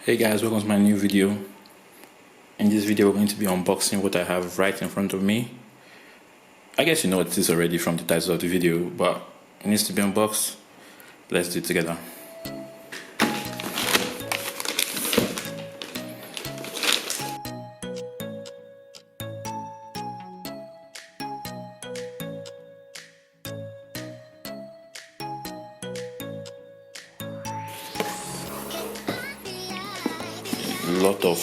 Hey guys, welcome to my new video. In this video we're going to be unboxing what I have right in front of me. I guess you know what it is already from the title of the video, but it needs to be unboxed. Let's do it together. A lot of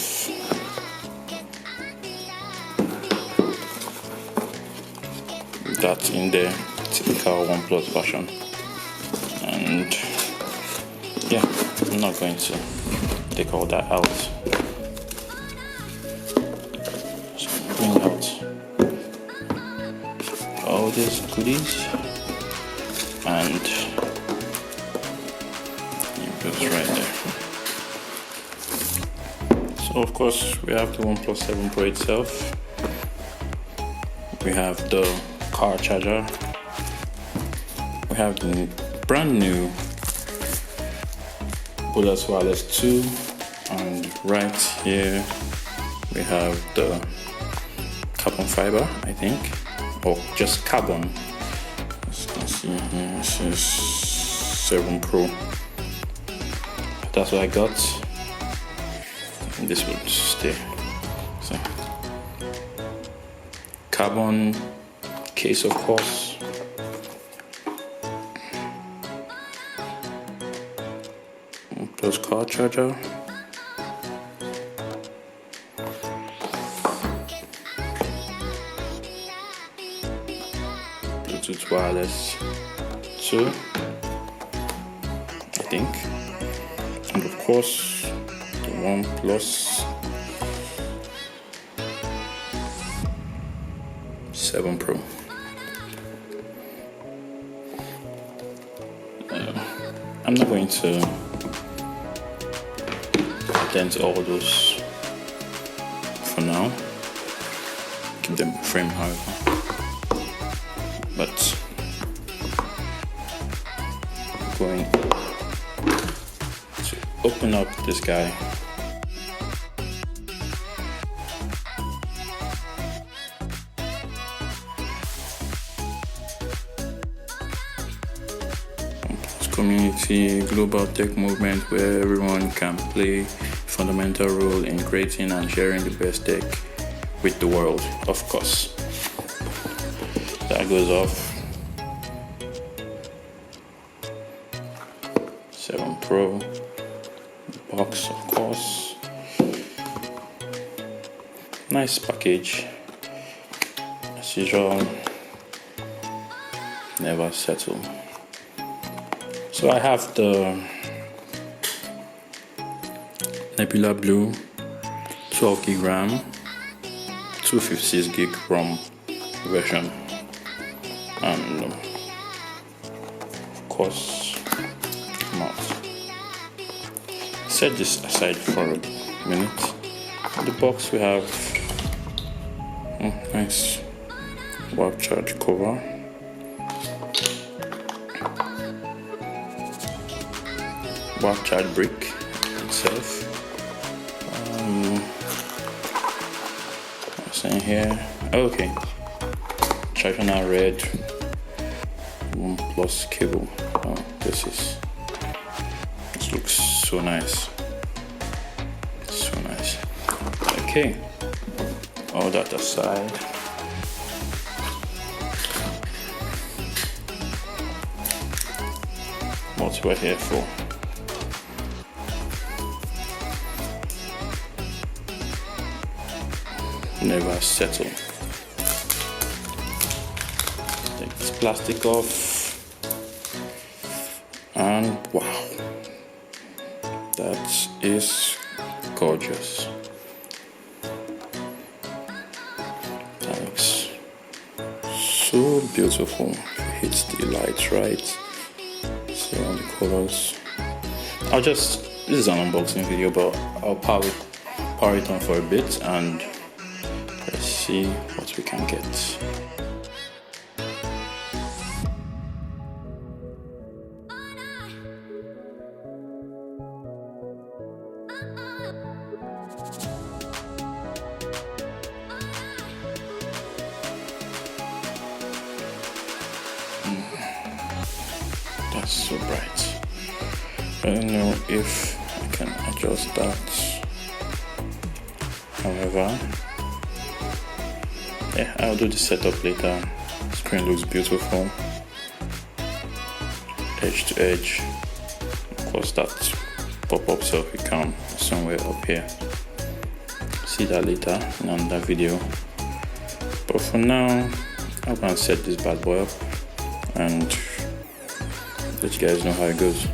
that in the typical OnePlus version, and yeah, I'm not going to take all that out. So bring out all these goodies and it goes right there. So of course we have the OnePlus 7 Pro itself. We have the car charger. We have the brand new Nebula Wireless 2, and right here we have the carbon fiber, I think, or just carbon. As you can see here, this is 7 Pro. That's what I got. This would stay. So, carbon case, of course. Plus car charger. Bluetooth wireless 2, I think. And of course the OnePlus 7 Pro. I'm not going to attend to all those for now. Keep them framed, however. But I'm going to open up this guy. Community, global tech movement where everyone can play a fundamental role in creating and sharing the best tech with the world. Of course, that goes off. 7 Pro box, of course. Nice package as usual. Never settle. So I have the Nebula Blue 12 gig RAM, 256 gig ROM version, and of course mouse. Set this aside for a minute. In the box we have nice wall charge cover. Wall charge brick itself. What's in here? Okay. Charger now red. OnePlus cable. Oh, this looks so nice. So nice. Okay. All that aside. What we're here for. Never settle. Take this plastic off, and wow, that is gorgeous. That looks so beautiful. Hits the light right. See all the colors. This is an unboxing video, but I'll power it on for a bit and let's see what we can get. That's so bright. I don't know if I can adjust that. However, yeah, I'll do the setup later. The screen looks beautiful. Edge to edge. Of course, that pop-up selfie cam somewhere up here. See that later in another video. But for now, I'm gonna set this bad boy up and let you guys know how it goes.